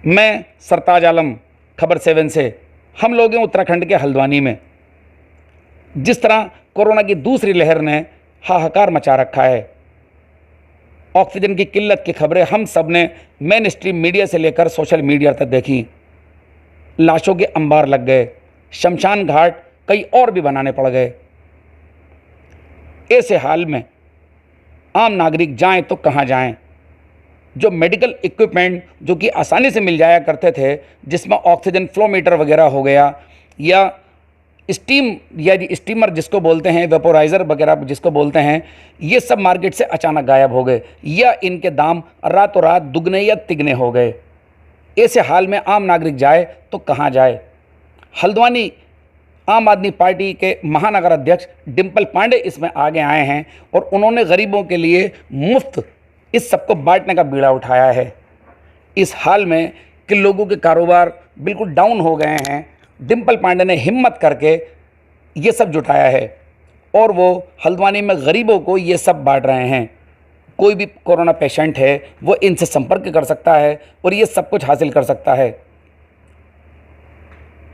मैं सरताज आलम, खबर 7 से। हम लोग हैं उत्तराखंड के हल्द्वानी में। जिस तरह कोरोना की दूसरी लहर ने हाहाकार मचा रखा है, ऑक्सीजन की किल्लत की खबरें हम सब ने मेन स्ट्रीम मीडिया से लेकर सोशल मीडिया तक देखी। लाशों के अंबार लग गए, शमशान घाट कई और भी बनाने पड़ गए। ऐसे हाल में आम नागरिक जाएं तो कहां जाएं? जो मेडिकल इक्विपमेंट जो कि आसानी से मिल जाया करते थे, जिसमें ऑक्सीजन फ्लोमीटर वगैरह हो गया, या स्टीम या स्टीमर जिसको बोलते हैं, वेपोराइज़र वगैरह जिसको बोलते हैं, ये सब मार्केट से अचानक गायब हो गए या इनके दाम रातों रात दुगने या तिगने हो गए। ऐसे हाल में आम नागरिक जाए तो कहाँ जाए? हल्द्वानी आम आदमी पार्टी के महानगर अध्यक्ष डिम्पल पांडे इसमें आगे आए हैं और उन्होंने गरीबों के लिए मुफ्त इस सबको बांटने का बीड़ा उठाया है। इस हाल में कि लोगों के कारोबार बिल्कुल डाउन हो गए हैं, डिम्पल पांडे ने हिम्मत करके ये सब जुटाया है और वो हल्द्वानी में गरीबों को ये सब बांट रहे हैं। कोई भी कोरोना पेशेंट है वो इनसे संपर्क कर सकता है और ये सब कुछ हासिल कर सकता है।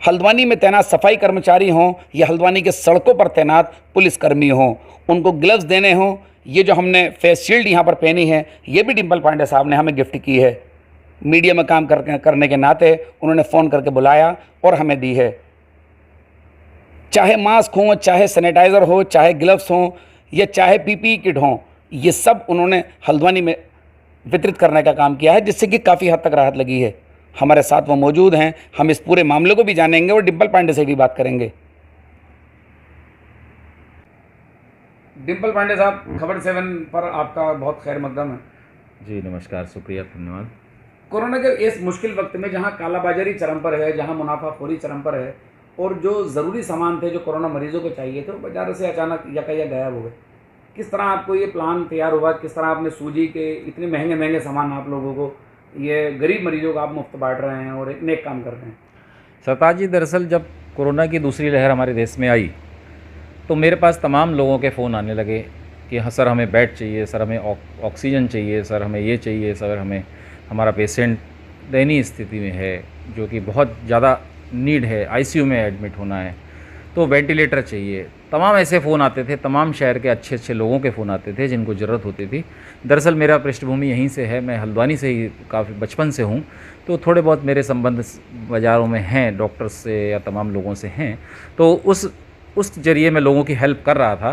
हल्द्वानी में तैनात सफाई कर्मचारी हों या हल्द्वानी के सड़कों पर तैनात पुलिसकर्मी हों, उनको ग्लव्स देने हों, ये जो हमने फेस शील्ड यहाँ पर पहनी है ये भी डिम्पल पांडे साहब ने हमें गिफ्ट की है। मीडिया में काम करने के नाते उन्होंने फ़ोन करके बुलाया और हमें दी है। चाहे मास्क हो, चाहे सैनिटाइज़र हो, चाहे ग्लव्स हों या चाहे पीपीई किट हों, ये सब उन्होंने हल्द्वानी में वितरित करने का काम किया है, जिससे कि काफ़ी हद तक राहत लगी है। हमारे साथ वो मौजूद हैं, हम इस पूरे मामले को भी जानेंगे और डिम्पल पांडे से भी बात करेंगे। डिम्पल पांडे साहब, खबर 7 पर आपका बहुत खैर मकदम है। जी नमस्कार, शुक्रिया, धन्यवाद। कोरोना के इस मुश्किल वक्त में जहां कालाबाजारी चरम पर है, जहां मुनाफाखोरी चरम पर है और जो ज़रूरी सामान थे जो कोरोना मरीजों को चाहिए थे वो बाजार से अचानक यकायक गायब हो गए, किस तरह आपको ये प्लान तैयार हुआ? किस तरह आपने सूझी कि इतने महंगे महंगे सामान आप लोगों को, ये गरीब मरीजों को आप मुफ्त बांट रहे हैं और एक नेक काम कर रहे हैं? सरताज जी, दरअसल जब कोरोना की दूसरी लहर हमारे देश में आई तो मेरे पास तमाम लोगों के फ़ोन आने लगे कि हाँ सर, हमें बेड चाहिए, सर हमें ऑक्सीजन चाहिए, सर हमें ये चाहिए, सर हमें, हमारा पेशेंट दयनीय स्थिति में है, जो कि बहुत ज़्यादा नीड है, आईसीयू में एडमिट होना है, तो वेंटिलेटर चाहिए। तमाम ऐसे फ़ोन आते थे, तमाम शहर के अच्छे अच्छे लोगों के फ़ोन आते थे जिनको ज़रूरत होती थी। दरअसल मेरा पृष्ठभूमि यहीं से है, मैं हल्द्वानी से ही काफ़ी बचपन से हूँ, तो थोड़े बहुत मेरे संबंध बाज़ारों में हैं, डॉक्टर्स से या तमाम लोगों से हैं। तो उस ज़रिए मैं लोगों की हेल्प कर रहा था।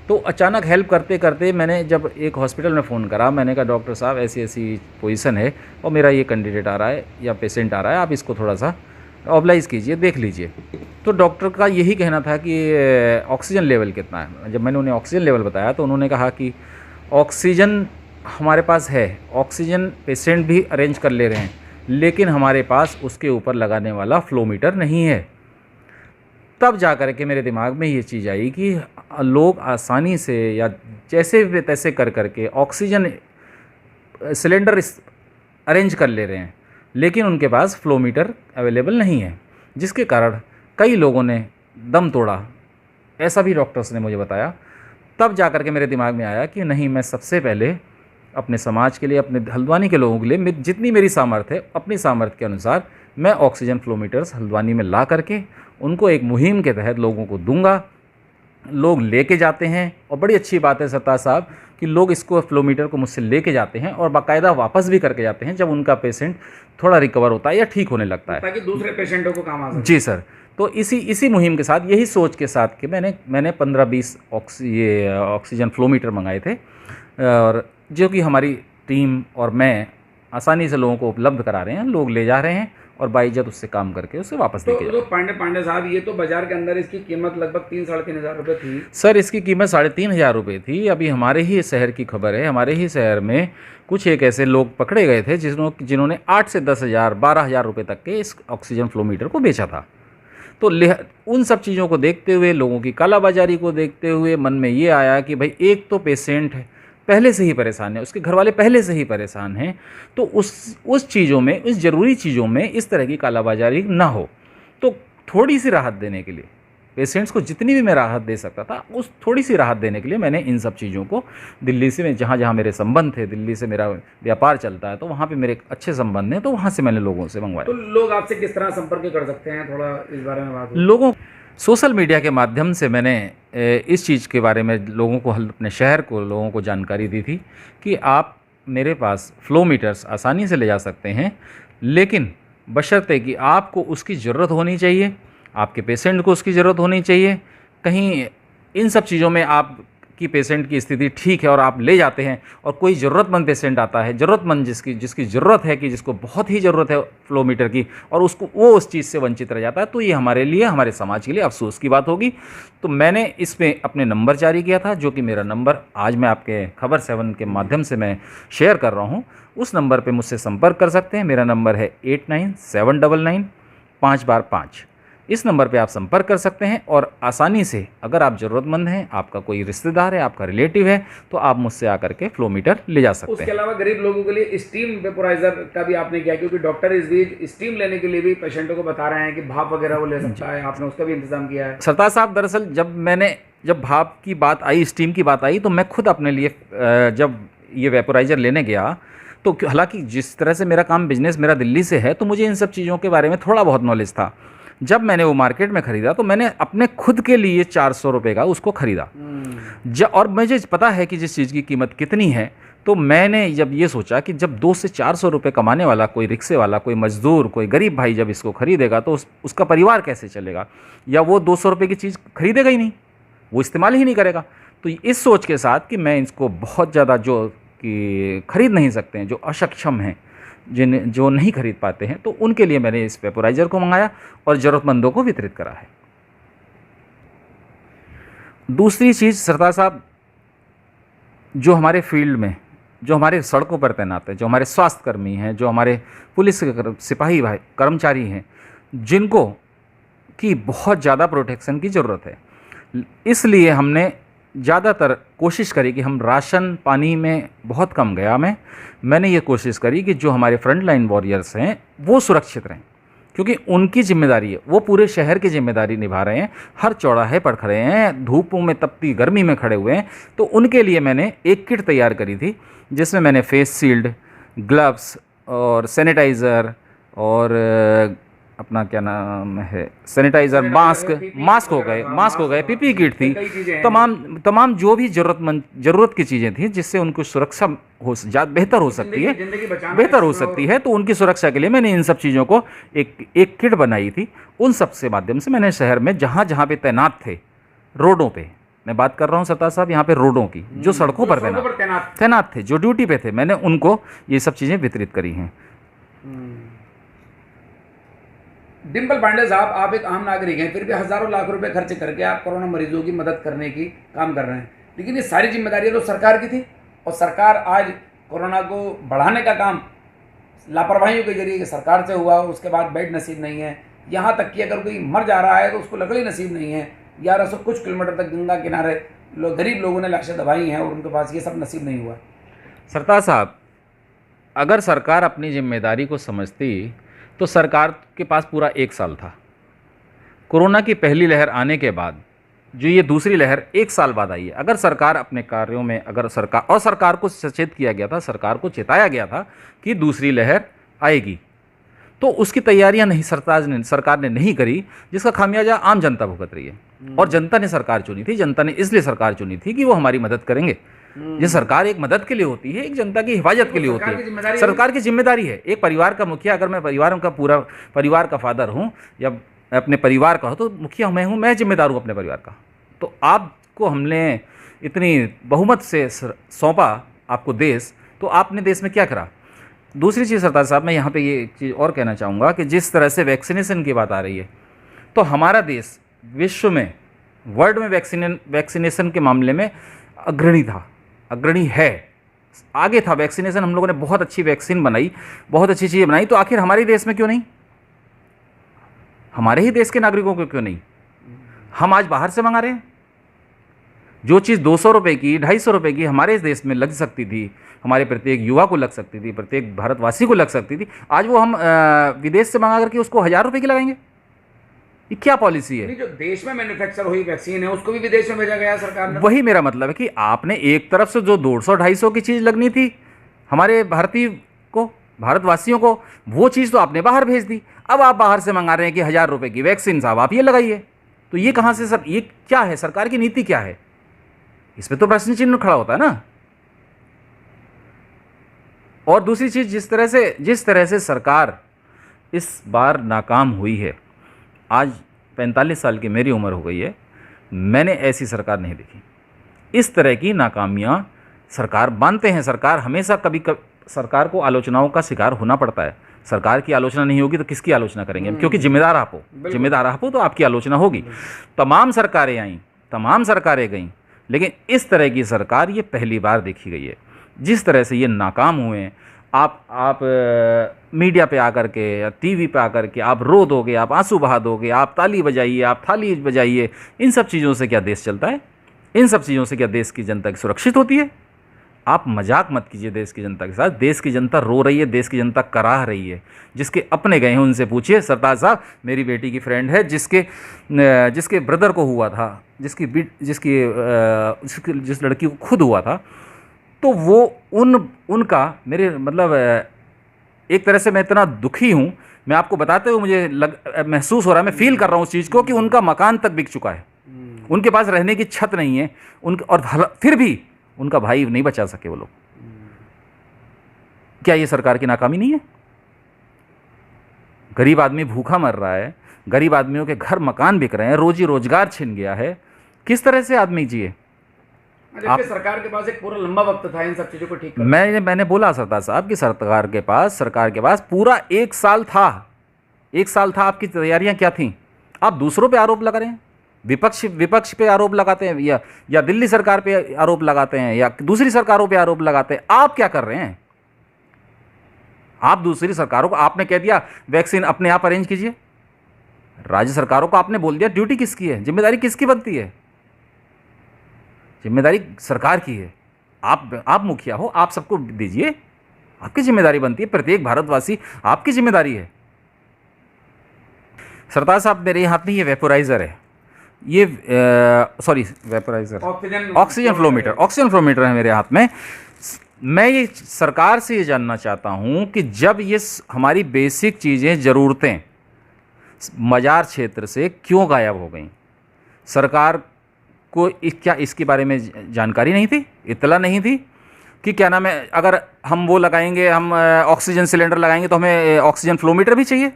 तो अचानक हेल्प करते करते मैंने जब एक हॉस्पिटल में फ़ोन करा, मैंने कहा डॉक्टर साहब ऐसी ऐसी पोजीशन है और मेरा ये कैंडिडेट आ रहा है या पेशेंट आ रहा है, आप इसको थोड़ा सा ऑबलाइज़ कीजिए, देख लीजिए। तो डॉक्टर का यही कहना था कि ऑक्सीजन लेवल कितना है। जब मैंने उन्हें ऑक्सीजन लेवल बताया तो उन्होंने कहा कि ऑक्सीजन हमारे पास है, ऑक्सीजन पेशेंट भी अरेंज कर ले रहे हैं, लेकिन हमारे पास उसके ऊपर लगाने वाला फ्लोमीटर नहीं है। तब जा कर के मेरे दिमाग में ये चीज़ आई कि लोग आसानी से या जैसे भी तैसे कर के ऑक्सीजन सिलेंडर अरेंज कर ले रहे हैं, लेकिन उनके पास फ्लोमीटर अवेलेबल नहीं है, जिसके कारण कई लोगों ने दम तोड़ा, ऐसा भी डॉक्टर्स ने मुझे बताया। तब जा कर के मेरे दिमाग में आया कि नहीं, मैं सबसे पहले अपने समाज के लिए, अपने हल्द्वानी के लोगों के लिए जितनी मेरी सामर्थ्य है, अपनी सामर्थ्य के अनुसार मैं ऑक्सीजन फ्लोमीटर्स हल्द्वानी में ला करके उनको एक मुहिम के तहत लोगों को दूंगा। लोग लेके जाते हैं और बड़ी अच्छी बात है सरताज साहब कि लोग इसको फ्लोमीटर को मुझसे लेके जाते हैं और बाकायदा वापस भी करके जाते हैं जब उनका पेशेंट थोड़ा रिकवर होता है या ठीक होने लगता है, ताकि दूसरे पेशेंटों को काम आ सके। जी सर। तो इसी मुहिम के साथ, यही सोच के साथ कि मैंने 15-20 ऑक्सीजन फ्लोमीटर मंगाए थे, और जो कि हमारी टीम और मैं आसानी से लोगों को उपलब्ध करा रहे हैं। लोग ले जा रहे हैं और बाइज्जत उससे काम करके उसे वापस लेके जा रहे हैं। पांडे साहब, ये तो बाजार के अंदर इसकी कीमत लगभग 3-3.5 हज़ार रुपये थी। सर, इसकी कीमत 3,500 रुपये थी। अभी हमारे ही शहर की खबर है, हमारे ही शहर में कुछ एक ऐसे लोग पकड़े गए थे जिन्होंने 8 से 10,000, 12,000 रुपये तक के इस ऑक्सीजन फ्लोमीटर को बेचा था। तो उन सब चीज़ों को देखते हुए, लोगों की कालाबाजारी को देखते हुए मन में ये आया कि भाई, एक तो पेशेंट पहले से ही परेशान है, उसके घर वाले पहले से ही परेशान हैं, तो उस चीज़ों में, उस ज़रूरी चीज़ों में इस तरह की कालाबाजारी ना हो। तो थोड़ी सी राहत देने के लिए पेशेंट्स को जितनी भी मैं राहत दे सकता था, उस थोड़ी सी राहत देने के लिए मैंने इन सब चीज़ों को दिल्ली से, जहाँ जहाँ मेरे संबंध थे, दिल्ली से मेरा व्यापार चलता है तो वहाँ पे मेरे अच्छे संबंध हैं, तो वहाँ से मैंने लोगों से तो मंगवाया। लोग आपसे किस तरह संपर्क कर सकते हैं, थोड़ा इस बारे में बात हो। लोगों सोशल मीडिया के माध्यम से मैंने इस चीज़ के बारे में लोगों को, अपने शहर को लोगों को जानकारी दी थी कि आप मेरे पास फ्लो मीटर्स आसानी से ले जा सकते हैं, लेकिन बशर्ते कि आपको उसकी ज़रूरत होनी चाहिए, आपके पेशेंट को उसकी ज़रूरत होनी चाहिए। कहीं इन सब चीज़ों में आपकी पेशेंट की स्थिति ठीक है और आप ले जाते हैं और कोई ज़रूरतमंद पेशेंट आता है, ज़रूरतमंद जिसकी ज़रूरत है, कि जिसको बहुत ही ज़रूरत है फ्लो मीटर की, और उसको वो उस चीज़ से वंचित रह जाता है, तो ये हमारे लिए, हमारे समाज के लिए अफसोस की बात होगी। तो मैंने इसमें अपने नंबर जारी किया था, जो कि मेरा नंबर आज मैं आपके खबर 7 के माध्यम से मैं शेयर कर रहा हूँ। उस नंबर पे मुझसे संपर्क कर सकते हैं। मेरा नंबर है 897995 5 इस नंबर पे आप संपर्क कर सकते हैं और आसानी से, अगर आप ज़रूरतमंद हैं, आपका कोई रिश्तेदार है, आपका रिलेटिव है, तो आप मुझसे आकर के फ्लो मीटर ले जा सकते उसके हैं। अलावा गरीब लोगों के लिए स्टीम वेपोराइजर का भी आपने किया, क्योंकि डॉक्टर इस बीच स्टीम लेने के लिए भी पेशेंटों को बता रहे हैं कि भाप वगैरह वो ले सकता है, आपने उसका भी इंतजाम किया है। सरताज साहब, दरअसल जब भाप की बात आई, स्टीम की बात आई, तो मैं खुद अपने लिए जब ये वेपोराइज़र लेने गया, तो हालांकि जिस तरह से मेरा काम, बिजनेस मेरा दिल्ली से है, तो मुझे इन सब चीज़ों के बारे में थोड़ा बहुत नॉलेज था। जब मैंने वो मार्केट में ख़रीदा तो मैंने अपने खुद के लिए 400 रुपये का उसको ख़रीदा। और मुझे पता है कि जिस चीज़ की कीमत कितनी है, तो मैंने जब ये सोचा कि जब 200 से 400 रुपये कमाने वाला कोई रिक्शे वाला, कोई मज़दूर, कोई गरीब भाई जब इसको ख़रीदेगा, तो उसका परिवार कैसे चलेगा, या वो 200 रुपये की चीज़ खरीदेगा ही नहीं, वो इस्तेमाल ही नहीं करेगा। तो इस सोच के साथ कि मैं इसको बहुत ज़्यादा, जो कि खरीद नहीं सकते हैं, जो अक्षम हैं, जो नहीं खरीद पाते हैं, तो उनके लिए मैंने इस वेपोराइज़र को मंगाया और ज़रूरतमंदों को वितरित करा है। दूसरी चीज़ सरदार साहब, जो हमारे फील्ड में, जो हमारे सड़कों पर तैनात है, जो हमारे स्वास्थ्यकर्मी हैं, जो हमारे पुलिस के सिपाही भाई कर्मचारी हैं, जिनको की बहुत ज़्यादा प्रोटेक्शन की ज़रूरत है, इसलिए हमने ज़्यादातर कोशिश करी कि हम राशन पानी में बहुत कम गया मैंने ये कोशिश करी कि जो हमारे फ्रंट लाइन वॉरियर्स हैं वो सुरक्षित रहें, क्योंकि उनकी जिम्मेदारी है, वो पूरे शहर की जिम्मेदारी निभा रहे हैं, हर चौराहे पर खड़े हैं, धूपों में तपती गर्मी में खड़े हुए हैं। तो उनके लिए मैंने एक किट तैयार करी थी, जिसमें मैंने फेस शील्ड, ग्लव्स और सैनिटाइज़र और अपना क्या नाम है, सैनिटाइज़र, मास्क हो गए, पीपी किट थी, तमाम जो भी ज़रूरत की चीज़ें थी, जिससे उनको सुरक्षा बेहतर हो सकती है, तो उनकी सुरक्षा के लिए मैंने इन सब चीज़ों को एक किट बनाई थी। उन सब से माध्यम से मैंने शहर में जहाँ जहाँ पे तैनात थे, रोडों पे मैं बात कर रहा हूँ सरताज साहब, यहाँ पे रोडों की, जो सड़कों पर तैनात थे, जो ड्यूटी पे थे, मैंने उनको ये सब चीज़ें वितरित करी हैं। डिम्पल पांडे साहब, आप एक आम नागरिक हैं, फिर भी हज़ारों लाख रुपए खर्च करके आप कोरोना मरीजों की मदद करने की काम कर रहे हैं, लेकिन ये सारी जिम्मेदारियां तो सरकार की थी, और सरकार आज कोरोना को बढ़ाने का काम लापरवाहियों के जरिए सरकार से हुआ, उसके बाद बेड नसीब नहीं है, यहाँ तक कि अगर कोई मर जा रहा है तो उसको लकड़ी नसीब नहीं है। 1100 कुछ किलोमीटर तक गंगा किनारे गरीब लोगों ने लाशें दबाई हैं और उनके पास ये सब नसीब नहीं हुआ। सरताज साहब, अगर सरकार अपनी जिम्मेदारी को समझती तो सरकार के पास पूरा 1 साल था। कोरोना की पहली लहर आने के बाद जो ये दूसरी लहर 1 साल बाद आई है, अगर सरकार अपने कार्यों में, अगर सरकार को सचेत किया गया था, सरकार को चेताया गया था कि दूसरी लहर आएगी, तो उसकी तैयारियां नहीं सरकार ने नहीं करी, जिसका खामियाजा आम जनता भुगत रही है। और जनता ने सरकार चुनी थी, जनता ने इसलिए सरकार चुनी थी कि वो हमारी मदद करेंगे। ये सरकार एक मदद के लिए होती है, एक जनता की हिफाजत के लिए होती है, सरकार की जिम्मेदारी है। एक परिवार का मुखिया, अगर मैं पूरा परिवार का फादर हूँ या अपने परिवार का हो, तो मुखिया मैं हूँ, मैं जिम्मेदार हूँ अपने परिवार का। तो आपको हमने इतनी बहुमत से सौंपा आपको देश, तो आपने देश में क्या करा। दूसरी चीज़ सरदार साहब, मैं यहाँ पे ये एक चीज़ और कहना चाहूँगा कि जिस तरह से वैक्सीनेशन की बात आ रही है, तो हमारा देश विश्व में, वर्ल्ड में वैक्सीनेशन के मामले में अग्रणी है, आगे था वैक्सीनेशन। हम लोगों ने बहुत अच्छी वैक्सीन बनाई, बहुत अच्छी चीज़ें बनाई, तो आखिर हमारे देश में क्यों नहीं, हमारे ही देश के नागरिकों को क्यों नहीं। हम आज बाहर से मंगा रहे हैं। जो चीज़ 200 रुपये की, 250 रुपये की हमारे इस देश में लग सकती थी, हमारे प्रत्येक युवा को लग सकती थी, प्रत्येक भारतवासी को लग सकती थी, आज वो हम विदेश से मंगा करके उसको 1000 रुपये की लगाएंगे। ये क्या पॉलिसी है? नहीं, जो देश में मैन्युफैक्चर हुई वैक्सीन है उसको भी विदेश में भेजा गया है सरकार ने। वही मेरा मतलब है कि आपने एक तरफ से जो 200-250 की चीज़ लगनी थी हमारे भारतीय को, भारतवासियों को, वो चीज़ तो आपने बाहर भेज दी। अब आप बाहर से मंगा रहे हैं कि 1000 रुपये की वैक्सीन साहब आप ये लगाइए। तो ये कहाँ से सर, ये क्या है, सरकार की नीति क्या है? इस पर तो प्रश्न चिन्ह खड़ा होता है ना। और दूसरी चीज़, जिस तरह से सरकार इस बार नाकाम हुई है, आज 45 साल की मेरी उम्र हो गई है, मैंने ऐसी सरकार नहीं देखी। इस तरह की नाकामियाँ सरकार मानते हैं, सरकार हमेशा कभी सरकार को आलोचनाओं का शिकार होना पड़ता है। सरकार की आलोचना नहीं होगी तो किसकी आलोचना करेंगे? क्योंकि जिम्मेदार आप हो तो आपकी आलोचना होगी। तमाम सरकारें आईं, तमाम सरकारें गईं, लेकिन इस तरह की सरकार ये पहली बार देखी गई है। जिस तरह से ये नाकाम हुए हैं, आप मीडिया पे आकर के या टीवी पे आकर के आप रो दोगे, आप आंसू बहा दोगे, आप ताली बजाइए, आप थाली बजाइए, इन सब चीज़ों से क्या देश चलता है? इन सब चीज़ों से क्या देश की जनता की सुरक्षित होती है? आप मजाक मत कीजिए देश की जनता के साथ। देश की जनता रो रही है, देश की जनता कराह रही है। जिसके अपने गए हैं उनसे पूछिए। सरताज साहब, मेरी बेटी की फ्रेंड है जिसके ब्रदर को हुआ था, जिस लड़की को खुद हुआ था, तो वो उनका मेरे मतलब एक तरह से मैं इतना दुखी हूँ, मैं आपको बताते हुए मुझे महसूस हो रहा है, मैं फील कर रहा हूँ उस चीज़ को कि उनका मकान तक बिक चुका है, उनके पास रहने की छत नहीं है, और फिर भी उनका भाई नहीं बचा सके वो लोग। क्या ये सरकार की नाकामी नहीं है? गरीब आदमी भूखा मर रहा है, गरीब आदमियों के घर मकान बिक रहे हैं, रोजी रोजगार छिन गया है, किस तरह से आदमी जिए? सरकार के पास एक पूरा लंबा वक्त था इन सब चीजों को ठीक करने। मैंने बोला सरदार साहब कि सरकार के पास पूरा 1 साल था। 1 साल था, आपकी तैयारियां क्या थी? आप दूसरों पे आरोप लगा रहे हैं, विपक्ष पे आरोप लगाते हैं, या दिल्ली सरकार पे आरोप लगाते हैं, या दूसरी सरकारों पे आरोप लगाते हैं। आप क्या कर रहे हैं? आप दूसरी सरकारों को आपने कह दिया वैक्सीन अपने आप अरेंज कीजिए। राज्य सरकारों को आपने बोल दिया ड्यूटी किसकी है, जिम्मेदारी किसकी बनती है? जिम्मेदारी सरकार की है। आप मुखिया हो, आप सबको दीजिए, आपकी जिम्मेदारी बनती है। प्रत्येक भारतवासी, आपकी जिम्मेदारी है। सरताज साहब, मेरे हाथ में ये वेपोराइजर है, ये ऑक्सीजन फ्लोमीटर है मेरे हाथ में। मैं ये सरकार से ये जानना चाहता हूँ कि जब ये हमारी बेसिक चीज़ें, ज़रूरतें मजार क्षेत्र से क्यों गायब हो गई? सरकार को क्या इसके बारे में जानकारी नहीं थी, इत्तला नहीं थी कि क्या नाम है, अगर हम वो लगाएंगे, हम ऑक्सीजन सिलेंडर लगाएंगे तो हमें ऑक्सीजन फ्लोमीटर भी चाहिए।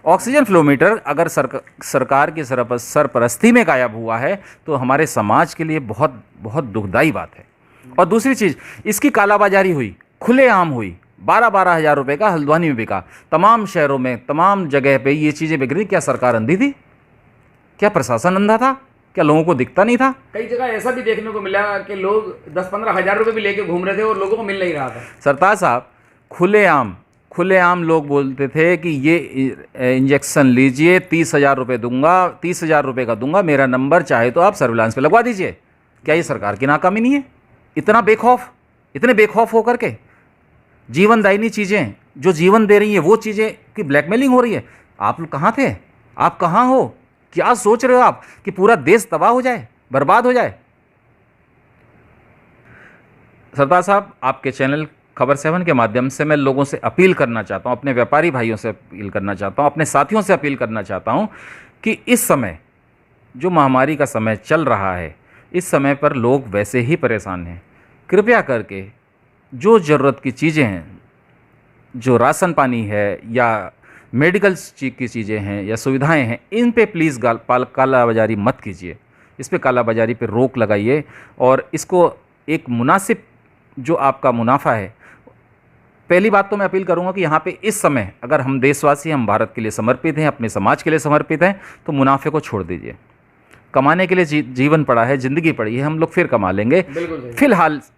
ऑक्सीजन फ्लोमीटर अगर सरकार की सरपरस्ती में गायब हुआ है तो हमारे समाज के लिए बहुत बहुत दुखदाई बात है। और दूसरी चीज़, इसकी कालाबाजारी हुई, खुलेआम हुई। 12-12 हज़ार रुपये का हल्द्वानी में बिका, तमाम शहरों में, तमाम जगह पे ये चीज़ें बिक रही। क्या सरकार अंधी थी? क्या प्रशासन अंधा था? क्या लोगों को दिखता नहीं था? कई जगह ऐसा भी देखने को मिला कि लोग 10-15 हज़ार रुपये भी लेके घूम रहे थे और लोगों को मिल नहीं रहा था। सरताज साहब, खुलेआम लोग बोलते थे कि ये इंजेक्शन लीजिए, 30,000 रुपये दूंगा, 30,000 रुपये का दूंगा, मेरा नंबर चाहे तो आप सर्विलांस पे लगवा दीजिए। क्या ये सरकार की नाकामी नहीं है? इतने बेखौफ होकर के जीवनदायिनी चीज़ें जो जीवन दे रही हैं, वो चीज़ें की ब्लैकमेलिंग हो रही है। आप लोग कहाँ थे? आप कहाँ हो? क्या सोच रहे हो आप कि पूरा देश तबाह हो जाए, बर्बाद हो जाए? सरदार साहब, आपके चैनल खबर 7 के माध्यम से मैं लोगों से अपील करना चाहता हूं, अपने व्यापारी भाइयों से अपील करना चाहता हूं, अपने साथियों से अपील करना चाहता हूं कि इस समय जो महामारी का समय चल रहा है, इस समय पर लोग वैसे ही परेशान हैं। कृपया करके जो ज़रूरत की चीज़ें हैं, जो राशन पानी है या मेडिकल की चीज़ें हैं या सुविधाएं हैं, इन पे प्लीज़ कालाबाजारी मत कीजिए। इस पे कालाबाजारी पे रोक लगाइए और इसको एक मुनासिब जो आपका मुनाफा है। पहली बात तो मैं अपील करूंगा कि यहाँ पे इस समय अगर हम देशवासी, हम भारत के लिए समर्पित हैं, अपने समाज के लिए समर्पित हैं, तो मुनाफे को छोड़ दीजिए। कमाने के लिए जीवन पड़ा है, ज़िंदगी पड़ी है, हम लोग फिर कमा लेंगे।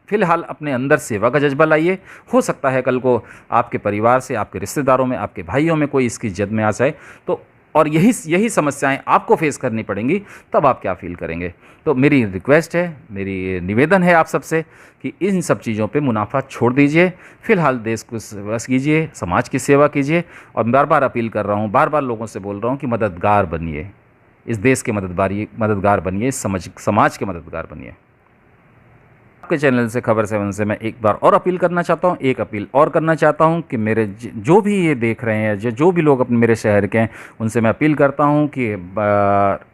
फिलहाल अपने अंदर सेवा का जज्बा लाइए। हो सकता है कल को आपके परिवार से, आपके रिश्तेदारों में, आपके भाइयों में कोई इसकी जद में आ जाए, तो और यही समस्याएं आपको फेस करनी पड़ेंगी, तब आप क्या फील करेंगे? तो मेरी रिक्वेस्ट है, मेरी निवेदन है आप सबसे कि इन सब चीज़ों पे मुनाफा छोड़ दीजिए। फ़िलहाल देश को सेवा कीजिए, समाज की सेवा कीजिए। और बार बार अपील कर रहा हूँ, बार बार लोगों से बोल रहा हूँ कि मददगार बनिए, इस देश के मददगार बनिए, इस समाज के मददगार बनिए। आपके चैनल से खबर 7 से मैं एक बार और अपील करना चाहता हूँ, एक अपील और करना चाहता हूँ कि मेरे जो भी ये देख रहे हैं, जो भी लोग अपने मेरे शहर के हैं, उनसे मैं अपील करता हूँ कि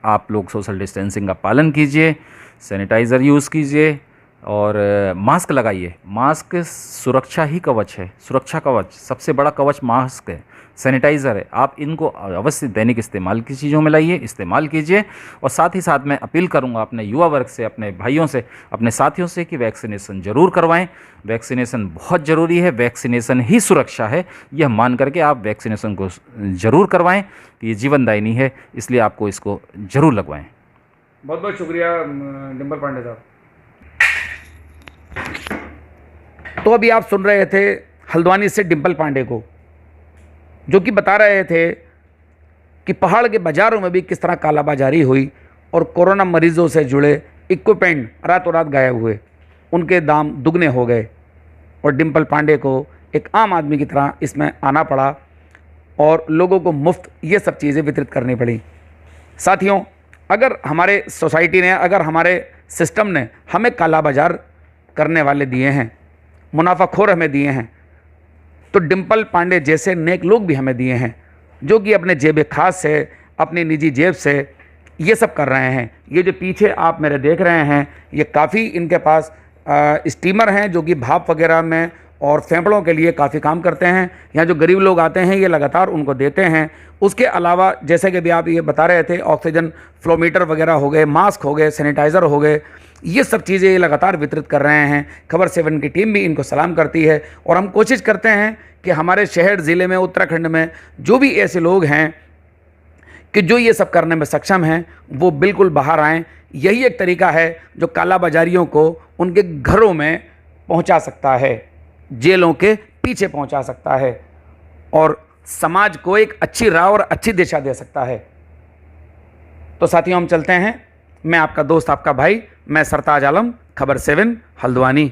आप लोग सोशल डिस्टेंसिंग का पालन कीजिए, सैनिटाइज़र यूज़ कीजिए और मास्क लगाइए। मास्क सुरक्षा ही कवच है, सुरक्षा कवच, सबसे बड़ा कवच मास्क है, सैनिटाइज़र है। आप इनको अवश्य दैनिक इस्तेमाल की चीज़ों में लाइए, इस्तेमाल कीजिए। और साथ ही साथ मैं अपील करूंगा अपने युवा वर्ग से, अपने भाइयों से, अपने साथियों से कि वैक्सीनेशन ज़रूर करवाएं। वैक्सीनेशन बहुत ज़रूरी है, वैक्सीनेशन ही सुरक्षा है, यह मान करके आप वैक्सीनेशन को ज़रूर करवाएं कि ये जीवनदायिनी है, इसलिए आपको इसको ज़रूर लगवाएं। बहुत बहुत शुक्रिया डिम्पल पांडे साहब। तो अभी आप सुन रहे थे हल्द्वानी से डिम्पल पांडे को, जो कि बता रहे थे कि पहाड़ के बाज़ारों में भी किस तरह कालाबाजारी हुई और कोरोना मरीजों से जुड़े इक्विपमेंट रातों रात गायब हुए, उनके दाम दुगने हो गए और डिम्पल पांडे को एक आम आदमी की तरह इसमें आना पड़ा और लोगों को मुफ्त ये सब चीज़ें वितरित करनी पड़ी। साथियों, अगर हमारे सोसाइटी ने, अगर हमारे सिस्टम ने हमें काला बाजार करने वाले दिए हैं, मुनाफाखोर हमें दिए हैं, तो डिम्पल पांडे जैसे नेक लोग भी हमें दिए हैं, जो कि अपने जेब खास से, अपनी निजी जेब से ये सब कर रहे हैं। ये जो पीछे आप मेरे देख रहे हैं, ये काफ़ी इनके पास स्टीमर हैं जो कि भाप वगैरह में और फेफड़ों के लिए काफ़ी काम करते हैं। यहाँ जो गरीब लोग आते हैं ये लगातार उनको देते हैं। उसके अलावा जैसे कि भी आप ये बता रहे थे, ऑक्सीजन फ्लोमीटर वगैरह हो गए, मास्क हो गए, सैनिटाइज़र हो गए, ये सब चीज़ें ये लगातार वितरित कर रहे हैं। खबर 7 की टीम भी इनको सलाम करती है और हम कोशिश करते हैं कि हमारे शहर ज़िले में, उत्तराखंड में जो भी ऐसे लोग हैं कि जो ये सब करने में सक्षम हैं, वो बिल्कुल बाहर आएँ। यही एक तरीका है जो काला बाजारियों को उनके घरों में पहुंचा सकता है, जेलों के पीछे पहुंचा सकता है और समाज को एक अच्छी राह और अच्छी दिशा दे सकता है। तो साथियों, हम चलते हैं। मैं आपका दोस्त, आपका भाई, मैं सरताज आलम, खबर 7 हल्द्वानी।